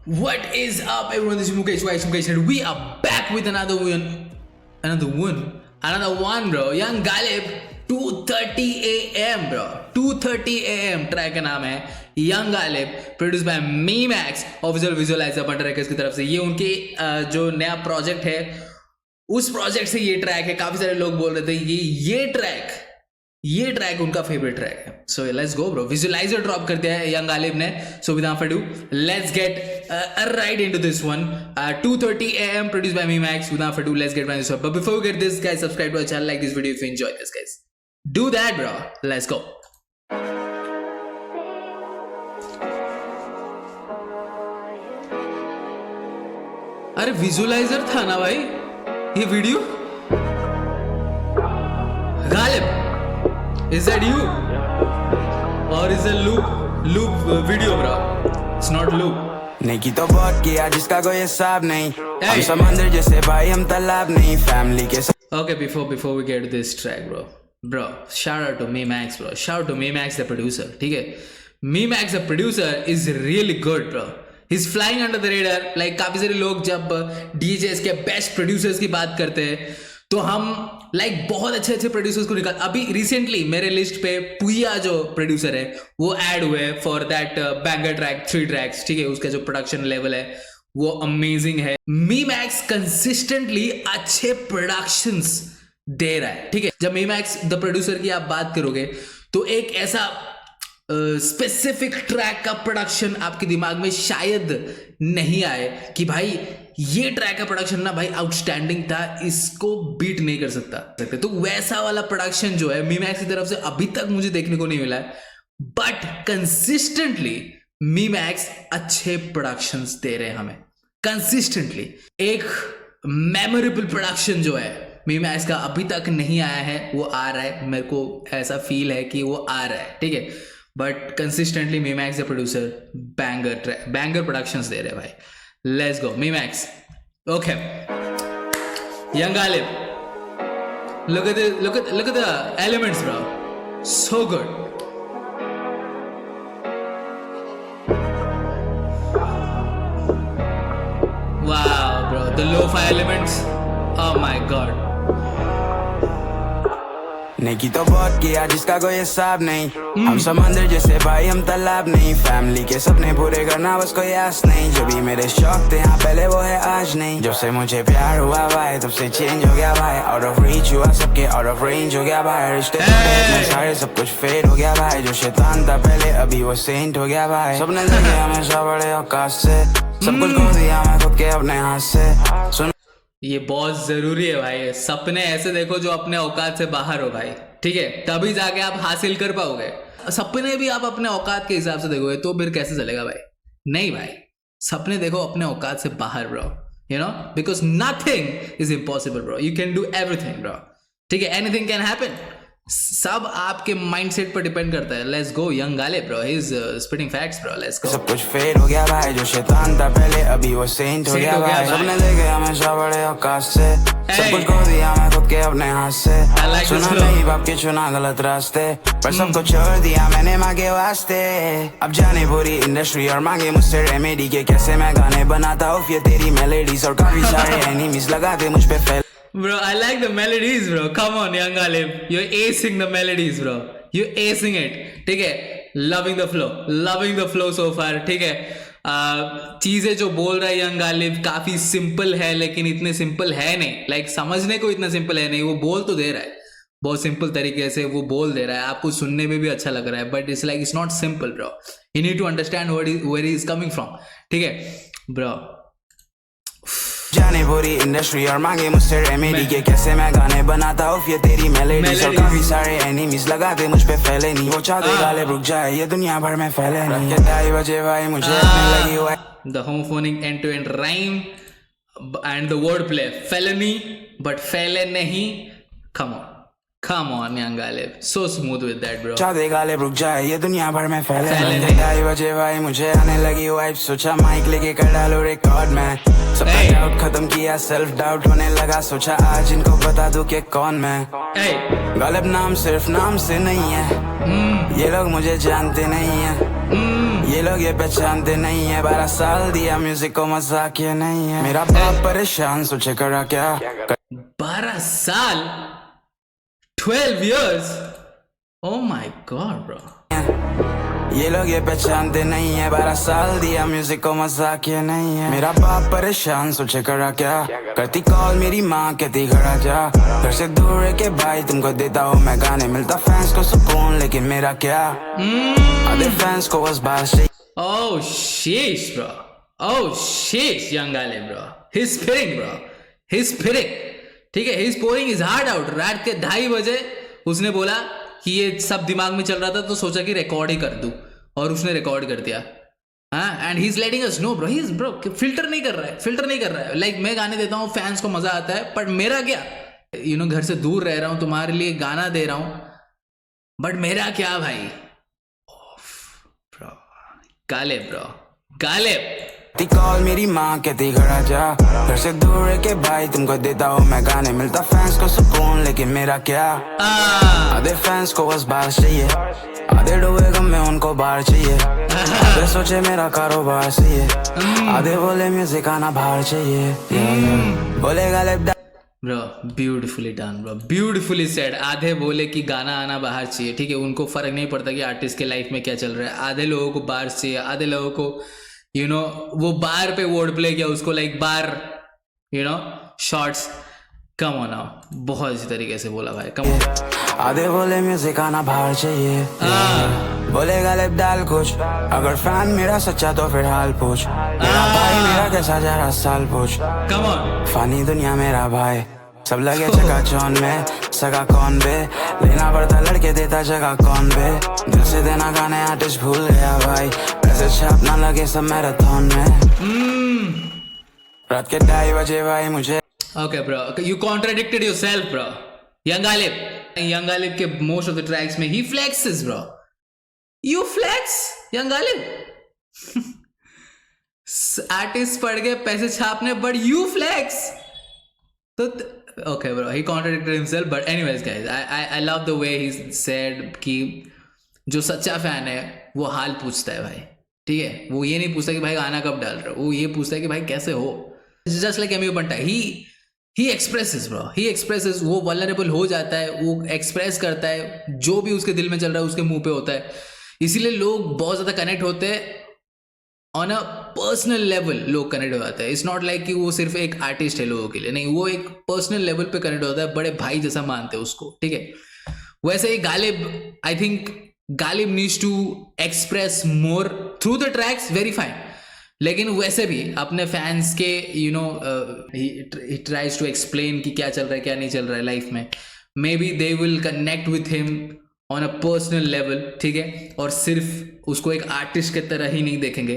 What is up, everyone? This is Mukesh Mukesh, and we are back with another one, bro. Young Galib, 2:30 a.m. bro. 2:30 a.m. Track का नाम है young Ghalib, produce by Memax, official visualizer बटर records की तरफ से। ये उनके जो नया प्रोजेक्ट है, उस प्रोजेक्ट से ये ट्रैक है। काफी सारे लोग बोल रहे थे ये ट्रैक उनका फेवरेट ट्रैक है। So let's go bro. Visualiser drop कर दिया है यंग गालिब ने। So without further ado, let's get right into this one. 2:30 a.m. produced by मीमैक्स. Without further ado, let's get right into it. But before we get this, guys, subscribe to our channel, like this video if you enjoy this, guys. Do that, bro. Let's go. अरे visualiser था ना भाई ये video? Ghalib, is that you? Or is it loop video, bro? It's not loop. नेकी तो बहुत किया जिसका कोई हिसाब नहीं, हम समंदर जैसे भाई हम तालाब नहीं, फैमिली के साथ। Okay, before we get to this track, bro, shout out to मीमैक्स, bro. Shout out to मीमैक्स the producer, ठीक है? मीमैक्स the producer is really good, bro. He's flying under the radar. Like काफी सारे लोग जब DJs के best producers की बात करते हैं तो हम बहुत अच्छे प्रोड्यूसर्स को निकाल। अभी रिसेंटली मेरे लिस्ट पे पुया जो प्रोड्यूसर है वो ऐड हुए for that banger track 3 tracks, ठीक है? उसका जो प्रोडक्शन लेवल है वो अमेजिंग है। मीमैक्स कंसिस्टेंटली अच्छे प्रोडक्शंस दे रहा है, ठीक है? जब मीमैक्स द प्रोड्यूसर की आप बात करोगे तो एक ऐसा स्पेसिफिक ट्रैक का प्रोडक्शन आपके दिमाग में शायद नहीं आए कि भाई ये ट्रैक का प्रोडक्शन ना भाई आउटस्टैंडिंग था, इसको बीट नहीं कर सकता। तो वैसा वाला प्रोडक्शन जो है मीमैक्स की तरफ से अभी तक मुझे देखने को नहीं मिला है, बट कंसिस्टेंटली मीमैक्स अच्छे प्रोडक्शंस दे रहे हैं हमें कंसिस्टेंटली। एक मेमोरेबल प्रोडक्शन जो है मीमैक्स का अभी तक नहीं आया है, वो आ रहा है। मेरे को ऐसा फील है कि वो आ रहा है, ठीक है? But consistently Memax the producer banger productions दे रहे हैं भाई। Let's go Memax. Okay, young Ghalib, look at the elements, bro. So good. Wow, bro, the lo-fi elements. Oh my god. नेकी तो बहुत किया जिसका कोई हिसाब नहीं, हम समंदर जैसे भाई हम तालाब नहीं, फैमिली के सपने पूरे करना बस कोई आस नहीं, जो भी मेरे शौक थे यहाँ पहले वो है आज नहीं। जब से मुझे प्यार हुआ भाई तब से चेंज हो गया भाई, आउट ऑफ रीच हुआ सबके आउट ऑफ रेंज हो गया भाई, रिश्ते सारे सब कुछ फेड हो गया भाई, जो शैतान था पहले अभी वो सेंट हो गया भाई। सपने देखे हमेशा बड़े औकात से, सब कुछ खो दिया मैं खुद के अपने हाथ से। ये बहुत जरूरी है भाई, सपने ऐसे देखो जो अपने औकात से बाहर हो भाई, ठीक है? तभी जाके आप हासिल कर पाओगे। सपने भी आप अपने औकात के हिसाब से देखोगे तो फिर कैसे चलेगा भाई? नहीं भाई, सपने देखो अपने औकात से बाहर bro, you know, because nothing is impossible bro. You can do everything bro, ठीक है? Anything can happen. सब आपके माइंडसेट पर डिपेंड करता है। Let's go young Ghalib bro, he is spitting facts bro. Let's go. सब कुछ फेड हो गया भाई, जो शैतान था पहले अभी वो सेंट हो गया भाई, सपने देखे हमेशा बड़े औकात से, सब कुछ खो दिया मैं खुद के अपने हाथ से, सुना नहीं बाप के चुना गलत रास्ते, पर सबको छोड़ दिया मैंने मांगे वास्ते। अब जाने पूरी इंडस्ट्री और मांगे मुझसे रेमेडी के कैसे मैं गाने बनाता हूँ, ये तेरी मेलोडीज और काफी सारे एनिमीज लगाते मुझ पे फैल। Bro, I like the melodies, bro. Come on, young Galib. You're acing the melodies, bro. You're acing it. ठीक है? Loving the flow so far. ठीक है? चीजें जो बोल रहा है यंग गालिब काफी सिंपल है, लेकिन इतने सिंपल है नहीं। समझने को इतना सिंपल है नहीं। वो बोल तो दे रहा है बहुत सिंपल तरीके से, वो बोल दे रहा है, आपको सुनने में भी अच्छा लग रहा है, but it's not simple bro. You need to understand where he is coming from, ठीक है ब्रो? जाने पूरी इंडस्ट्री और मांगे मुझसे रेमेडी के कैसे मैं गाने बनाता हूँ, ये तेरी मेलोडीज और काफी सारे एनिमीज लगाते मुझ पे फैले नहीं, वो चाहते गालिब रुक जाए ये दुनिया भर में फैले नहीं। ये 2:30 बजे भाई मुझे अपने लगी हुआ the homophonic end-to-end rhyme and the wordplay, felony but फैले नहीं। Come on young Galib, so smooth with that bro. चाहते गालिब रुक जाए ये दुनिया भर में फैले नहीं। 2:30 बजे भाई मुझे आने लगी वाइब, सोचा माइक लेके कर डालो रिकॉर्ड में, सब डाउट खत्म किया, सेल्फ डाउट होने लगा, सोचा आज इनको बता दूं कि कौन मैं। गालिब नाम सिर्फ नाम से नहीं है, ये लोग मुझे जानते नहीं है, ये लोग ये पहचानते नहीं है, 12 साल दिया म्यूजिक को, मजाक ये नहीं है। मेरा बाप परेशान, सोचे करा क्या 12 साल 12 years, oh my god bro. ये लोग ये पहचानते नहीं है, 12 साल दिया म्यूजिक को, मजाक ये नहीं है। मेरा बाप परेशान, सोचे करा क्या, करती कॉल मेरी माँ कहती खड़ा जा, घर से दूर रह के भाई तुमको देता हूँ मैं गाने, मिलता फैंस को सुकून लेकिन मेरा क्या, आधे फैंस को बस बात से। Oh sheesh bro, oh sheesh young Galib bro, he's spitting bro, he's spitting, ठीक है, he's pouring his heart out। रात के 2:30 बजे उसने बोला कि ये सब दिमाग में चल रहा था तो सोचा कि रिकॉर्ड ही कर दूं, और उसने रिकॉर्ड कर दिया। हाँ, and he is letting us know bro, he is bro filter नहीं कर रहा है, फिल्टर नहीं कर रहा है। लाइक मैं गाने देता हूँ, फैंस को मजा आता है, बट मेरा क्या, यू नो घर से दूर रह रहा हूँ, तुम्हारे लिए गाना दे रहा हूँ, बट मेरा क्या भाई। Bro Ghalib, bro Ghalib. Call मेरी माँ कहती खड़ा जा, घर से दूर रह के भाई तुमको देता हूँ मैं गाने, मिलता फैंस को सुकून लेकिन मेरा क्या, आधे फैंस को बस बाहर चाहिए, आधे डूबे गम में उनको बाहर चाहिए, आधे सोचे मेरा कारोबार सही है, आधे बोले म्यूजिक आना बाहर चाहिए, बोले Ghalib. Bro beautifully done bro, beautifully said. आधे बोले कि गाना आना बाहर चाहिए, ठीक है, उनको फर्क नहीं पड़ता कि आर्टिस्ट के लाइफ में क्या चल रहा है। आधे लोगों को बाहर चाहिए, आधे लोगों को यू नो वो बार पे वर्ड प्ले किया उसको, like bar you know shorts. कम होना बहुत अच्छी तरीके से बोला भाई, कम। आधे बोले म्यूजिक आना बाहर चाहिए, बोले गालिब डाल कुछ, अगर फैन मेरा सच्चा तो फिर हाल पूछ, मेरा भाई मेरा कैसा जा रहा साल पूछ, कम ऑन। फानी दुनिया मेरा भाई, सब लगे चकाचौंध में, सगा कौन बे, लेना पड़ता लड़के देता जगह कौन बे, दिल से देना गाने आर्टिस्ट भूल गया भाई, पैसे छापना लगे सब मैराथन में, रात के 2:30 बजे भाई मुझे। Okay bro, you contradicted yourself bro. Young Galib के most of the tracks में he flexes bro. You flex Young Galib. Artist पढ़ के पैसे छापने, but you flex. तो okay bro, he contradicted himself, but anyways guys, I love the way he said कि जो सच्चा फैन है वो हाल पूछता है भाई, ठीक है, वो ये नहीं पूछता कि भाई गाना कब डाल रहे हो, वो ये पूछता है कि भाई कैसे हो। Just like Emiway Bantai, he expresses bro, he expresses, वो vulnerable हो जाता है, वो एक्सप्रेस करता है जो भी उसके दिल में चल रहा है उसके मुंह पे होता है, इसीलिए लोग बहुत ज़्यादा कनेक्ट होते हैं ऑन अ पर्सनल लेवल। लोग कनेक्ट हो जाते हैं, इट्स नॉट लाइक कि वो सिर्फ एक आर्टिस्ट है लोगों के लिए, नहीं, वो एक पर्सनल लेवल पे कनेक्ट होता है, बड़े भाई जैसा मानते हैं उसको, ठीक है। वैसे ही Ghalib, I think Ghalib needs to express more through the tracks, very fine, लेकिन वैसे भी अपने फैंस के you know he tries to explain कि क्या चल रहा है क्या नहीं चल रहा है लाइफ में, may be they will connect with him on a personal level, ठीक है, और सिर्फ उसको एक आर्टिस्ट की तरह ही नहीं देखेंगे।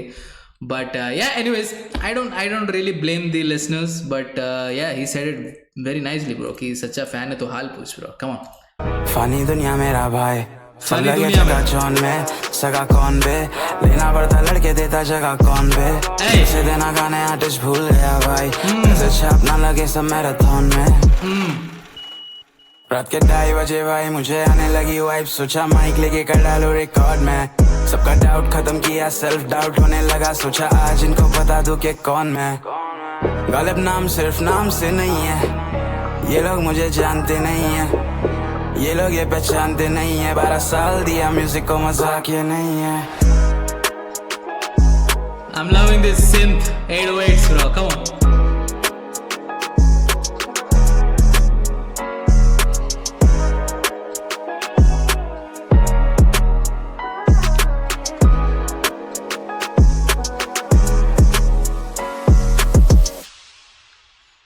But yeah anyways, I don't really blame the listeners, but yeah he said it very nicely bro कि सच्चा फैन है तो हाल पूछ ब्रो, कम ऑन। फानी दुनिया मेरा भाई, फानी दुनिया में चौन में सगा कौन बे, लेना पड़ता लड़के देता जगह कौन बे, पैसे देना गाने आर्टिस्ट भूल गया भाई, पैसे छापना लगे सब मैराथन में, रात के 2:30 बजे भाई मुझे आने लगी वाइब, सोचा माइक लेके कर डालो रिकॉर्ड में, सबका डाउट खत्म किया, सेल्फ डाउट होने लगा, सोचा आज इनको बता दूं कि कौन मैं। गालिब नाम सिर्फ नाम से नहीं है, ये लोग मुझे जानते नहीं है, ये लोग ये पहचानते नहीं है, 12 साल दिया म्यूजिक को, मजाक ये नहीं है। I'm loving this synth 808s bro, come on.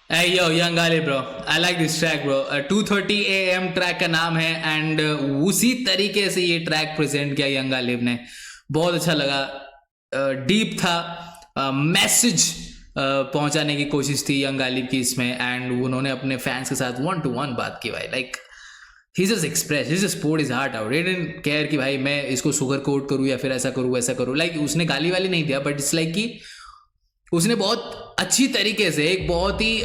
Hey yo, Young Galib bro, I like this track bro. 2:30 AM track का नाम है, एंड उसी तरीके से ये ट्रैक प्रेजेंट किया यंग गालिब ने, बहुत अच्छा लगा, डीप था, मैसेज पहुंचाने की कोशिश थी यंग गालिब की इसमें, एंड उन्होंने अपने फैंस के साथ 1-to-1 बात की भाई, like he just express, he just poured his heart out, he didn't care कि भाई मैं इसको सुगर कोट करूँ या फिर ऐसा करूँ वैसा करूँ, लाइक उसने गाली वाली नहीं दिया, बट इट्स लाइक कि उसने बहुत अच्छी तरीके से, एक बहुत ही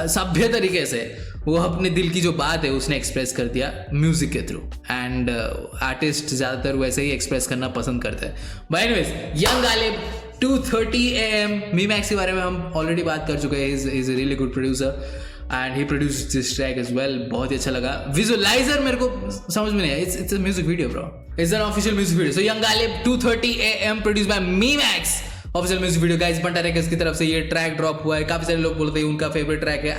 सभ्य तरीके से वो अपने दिल की जो बात है उसने एक्सप्रेस कर दिया म्यूजिक के थ्रू। एंड आर्टिस्ट ज़्यादातर वैसे ही एक्सप्रेस करना पसंद करते हैं। But anyways, young Ghalib 2:30 AM, मीमैक्स के बारे में हम ऑलरेडी बात कर चुके हैं। Is a really good producer and he produced this track as well. बहुत ही अच्छा लगा। विजुअलाइजर मेरे को समझ में नहीं आया। It's a music video bro, it's an official music video. So young Ghalib 2:30 AM produced by Memax, official music video. Guys Bantai records की तरफ से ये ट्रैक ड्रॉप हुआ है। काफी सारे लोग बोलते हैं उनका फेवरेट ट्रैक है।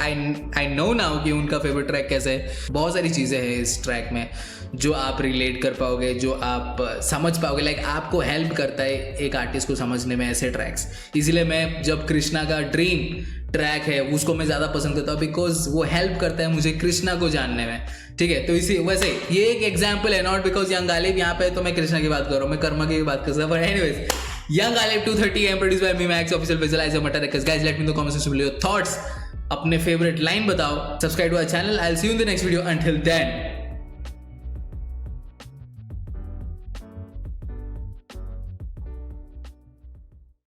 आई नो नाउ कि उनका फेवरेट ट्रैक कैसे है। बहुत सारी चीजें हैं इस ट्रैक में जो आप रिलेट कर पाओगे, जो आप समझ पाओगे। लाइक आपको हेल्प करता है एक आर्टिस्ट को समझने में ऐसे ट्रैक्स। इसीलिए मैं जब कृष्णा का ड्रीम ट्रैक है उसको मैं ज़्यादा पसंद करता हूँ, बिकॉज वो हेल्प करता है मुझे कृष्णा को जानने में। ठीक है, तो इसी वैसे ये एक एग्जाम्पल है, नॉट बिकॉज यंग गालिब यहाँ पे तो मैं कृष्णा की बात कर रहा हूँ, मैं कर्मा की बात कर रहा हूँ। But anyways, young Ghalib 2:30 AM produced by Memax, official visualizer Bantai records. Guys let me know comments में योर थॉट्स, अपने फेवरेट लाइन बताओ। Subscribe to our channel. I will see you in the next video. Until then